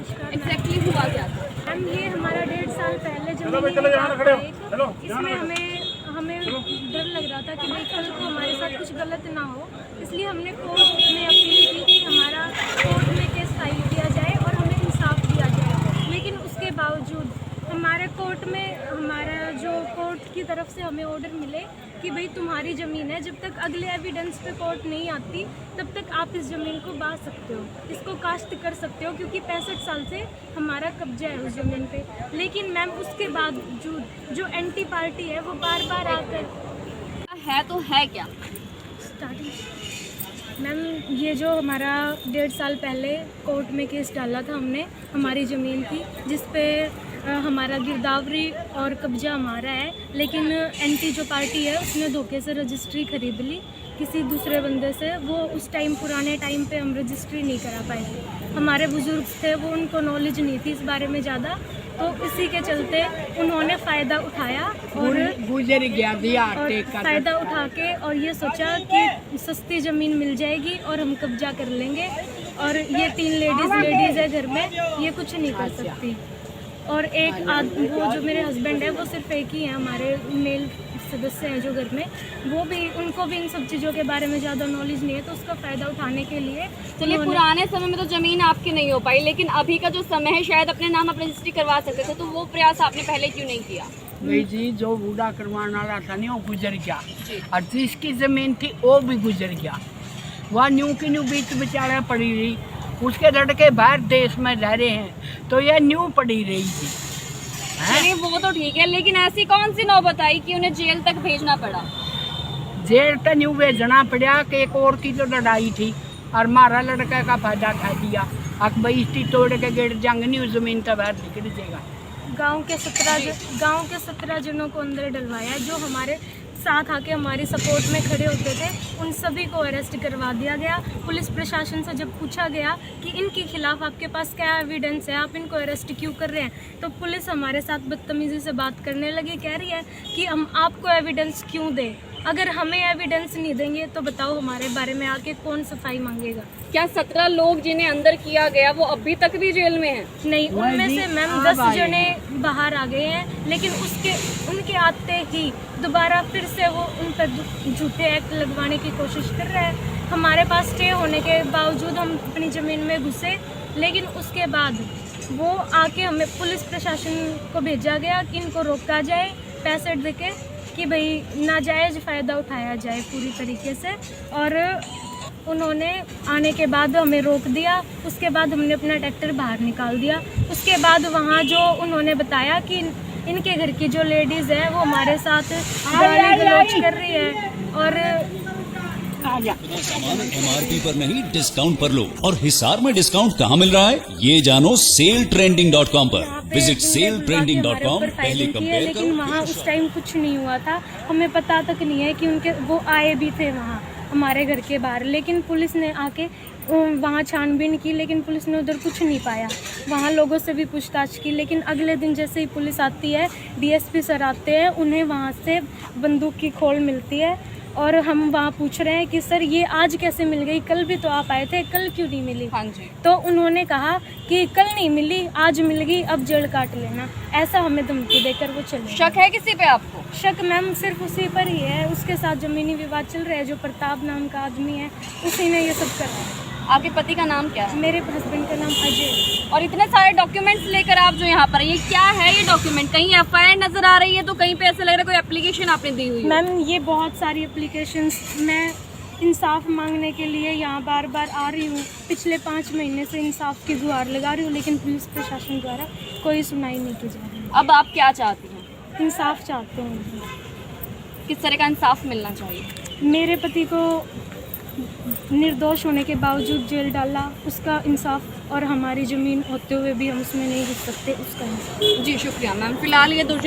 नमस्कार। एग्जैक्टली हुआ क्या था? मैम ये हमारा 1.5 साल पहले जब इसमें हमें डर लग रहा था कि भाई कल को हमारे साथ कुछ गलत ना हो, इसलिए हमने कोर्ट में अपील की कि हमारा कोर्ट में केस फाइल किया जाए और हमें इंसाफ दिया जाए। लेकिन उसके बावजूद हमारे कोर्ट में हमारा जो कोर्ट की तरफ से हमें ऑर्डर मिले कि भाई तुम्हारी ज़मीन है, जब तक अगले एविडेंस पे कोर्ट नहीं आती तब तक आप इस ज़मीन को बांध सकते हो, इसको काश्त कर सकते हो, क्योंकि 65 साल से हमारा कब्जा है उस ज़मीन पे। लेकिन मैम उसके बावजूद जो एंटी पार्टी है वो बार बार आकर है तो है क्या? मैम ये जो हमारा 1.5 साल पहले कोर्ट में केस डाला था हमने हमारी ज़मीन की, जिस पे हमारा गिरदावरी और कब्जा हमारा है, लेकिन एंटी जो पार्टी है उसने धोखे से रजिस्ट्री खरीद ली किसी दूसरे बंदे से। वो उस टाइम पुराने टाइम पे हम रजिस्ट्री नहीं करा पाए थे, हमारे बुजुर्ग थे वो उनको नॉलेज नहीं थी इस बारे में ज़्यादा, तो इसी के चलते उन्होंने फ़ायदा उठाया और गुजर गया फ़ायदा उठा के और ये सोचा कि सस्ती ज़मीन मिल जाएगी और हम कब्जा कर लेंगे, और ये 3 लेडीज़ है घर में, ये कुछ नहीं कर सकती। और एक वो जो मेरे हस्बैंड है वो सिर्फ एक ही है हमारे मेल सदस्य हैं जो घर में, वो भी उनको भी इन सब चीज़ों के बारे में ज़्यादा नॉलेज नहीं है, तो उसका फ़ायदा उठाने के लिए चलिए पुराने समय में तो ज़मीन आपकी नहीं हो पाई, लेकिन अभी का जो समय है शायद अपने नाम आप रजिस्ट्री करवा सकते थे, तो वो प्रयास आपने पहले क्यों नहीं किया? भाई जी जो बूढ़ा करवाने वाला था नहीं वो गुजर गया, और जिसकी ज़मीन थी वो भी गुजर गया। वह न्यू की न्यू बीच बेचारा पड़ी रही, उसके लड़के बाहर देश में रह रहे हैं तो यह न्यू पड़ी रही थी। चलिए वो तो ठीक है, लेकिन ऐसी कौन सी नौबत आई कि उन्हें जेल तक भेजना पड़ा? जेल तो न्यू भेजना पड़ा कि एक और की तो लड़ाई थी और हमारा लड़का का फायदा खा दिया। अकबई इसकी तोड़ के गिर जंग नहीं उस जमीन तो बाहर निकल जाएगा। गांव के 17 जनों को अंदर डलवाया, जो हमारे साथ आके हमारी सपोर्ट में खड़े होते थे, उन सभी को अरेस्ट करवा दिया गया। पुलिस प्रशासन से जब पूछा गया कि इनके खिलाफ आपके पास क्या एविडेंस है, आप इनको अरेस्ट क्यों कर रहे हैं, तो पुलिस हमारे साथ बदतमीजी से बात करने लगी, कह रही है कि हम आपको एविडेंस क्यों दें, अगर हमें एविडेंस नहीं देंगे तो बताओ हमारे बारे में आके कौन सफाई मांगेगा। क्या 17 लोग जिन्हें अंदर किया गया वो अभी तक भी जेल में हैं? नहीं, उनमें से मैम 10 जने बाहर आ गए हैं, लेकिन उनके आते ही दोबारा फिर से वो उन पर झूठे एक्ट लगवाने की कोशिश कर रहे हैं। हमारे पास स्टे होने के बावजूद हम अपनी ज़मीन में घुसे, लेकिन उसके बाद वो आके हमें पुलिस प्रशासन को भेजा गया कि इनको रोका जाए पैसे देके, कि भाई नाजायज़ फ़ायदा उठाया जाए पूरी तरीके से। और उन्होंने आने के बाद हमें रोक दिया, उसके बाद हमने अपना ट्रैक्टर बाहर निकाल दिया। उसके बाद वहाँ जो उन्होंने बताया कि इनके घर की जो लेडीज़ है वो हमारे साथ गाली गलौज कर रही है, और सामान MRP पर नहीं डिस्काउंट पर लो। और हिसार में डिस्काउंट कहाँ मिल रहा है ये जानो सेलट्रेंडिंग.com पर। विजिट सेलट्रेंडिंग.com पहले कंपेयर करो। लेकिन वहाँ उस टाइम कुछ नहीं हुआ था, हमें पता तक नहीं है कि उनके वो आए भी थे वहाँ हमारे घर के बाहर, लेकिन पुलिस ने आके वहाँ छानबीन की, लेकिन पुलिस ने उधर कुछ नहीं पाया। वहाँ लोगों से भी पूछताछ की, लेकिन अगले दिन जैसे ही पुलिस आती है, DSP सर आते हैं, उन्हें वहाँ से बंदूक की खोल मिलती है, और हम वहाँ पूछ रहे हैं कि सर ये आज कैसे मिल गई, कल भी तो आप आए थे, कल क्यों नहीं मिली? हाँ जी। तो उन्होंने कहा कि कल नहीं मिली, आज मिल गई, अब जेल काट लेना, ऐसा हमें धमकी देकर वो चले। शक है किसी पे आपको? शक मैम सिर्फ उसी पर ही है, उसके साथ ज़मीनी विवाद चल रहा है, जो प्रताप नाम का आदमी है उसी ने ये सब कर रहा है। आपके पति का नाम क्या है? मेरे हस्बैंड का नाम अजय। और इतने सारे डॉक्यूमेंट्स लेकर आप जो यहाँ पर, ये क्या है ये डॉक्यूमेंट? कहीं FIR नजर आ रही है तो कहीं पे ऐसा लग रहा है कोई एप्लीकेशन आपने दी हुई है। मैम ये बहुत सारी एप्लीकेशंस, मैं इंसाफ मांगने के लिए यहाँ बार बार आ रही हूँ, पिछले 5 महीने से इंसाफ की गुहार लगा रही हूँ, लेकिन पुलिस प्रशासन द्वारा कोई सुनाई नहीं की जा रही। अब आप क्या चाहती हैं? इंसाफ चाहते हैं। किस तरह का इंसाफ मिलना चाहिए? मेरे पति को निर्दोष होने के बावजूद जेल डाला, उसका इंसाफ, और हमारी ज़मीन होते हुए भी हम उसमें नहीं घुस सकते, उसका इंसाफ। जी शुक्रिया मैम। फिलहाल ये 2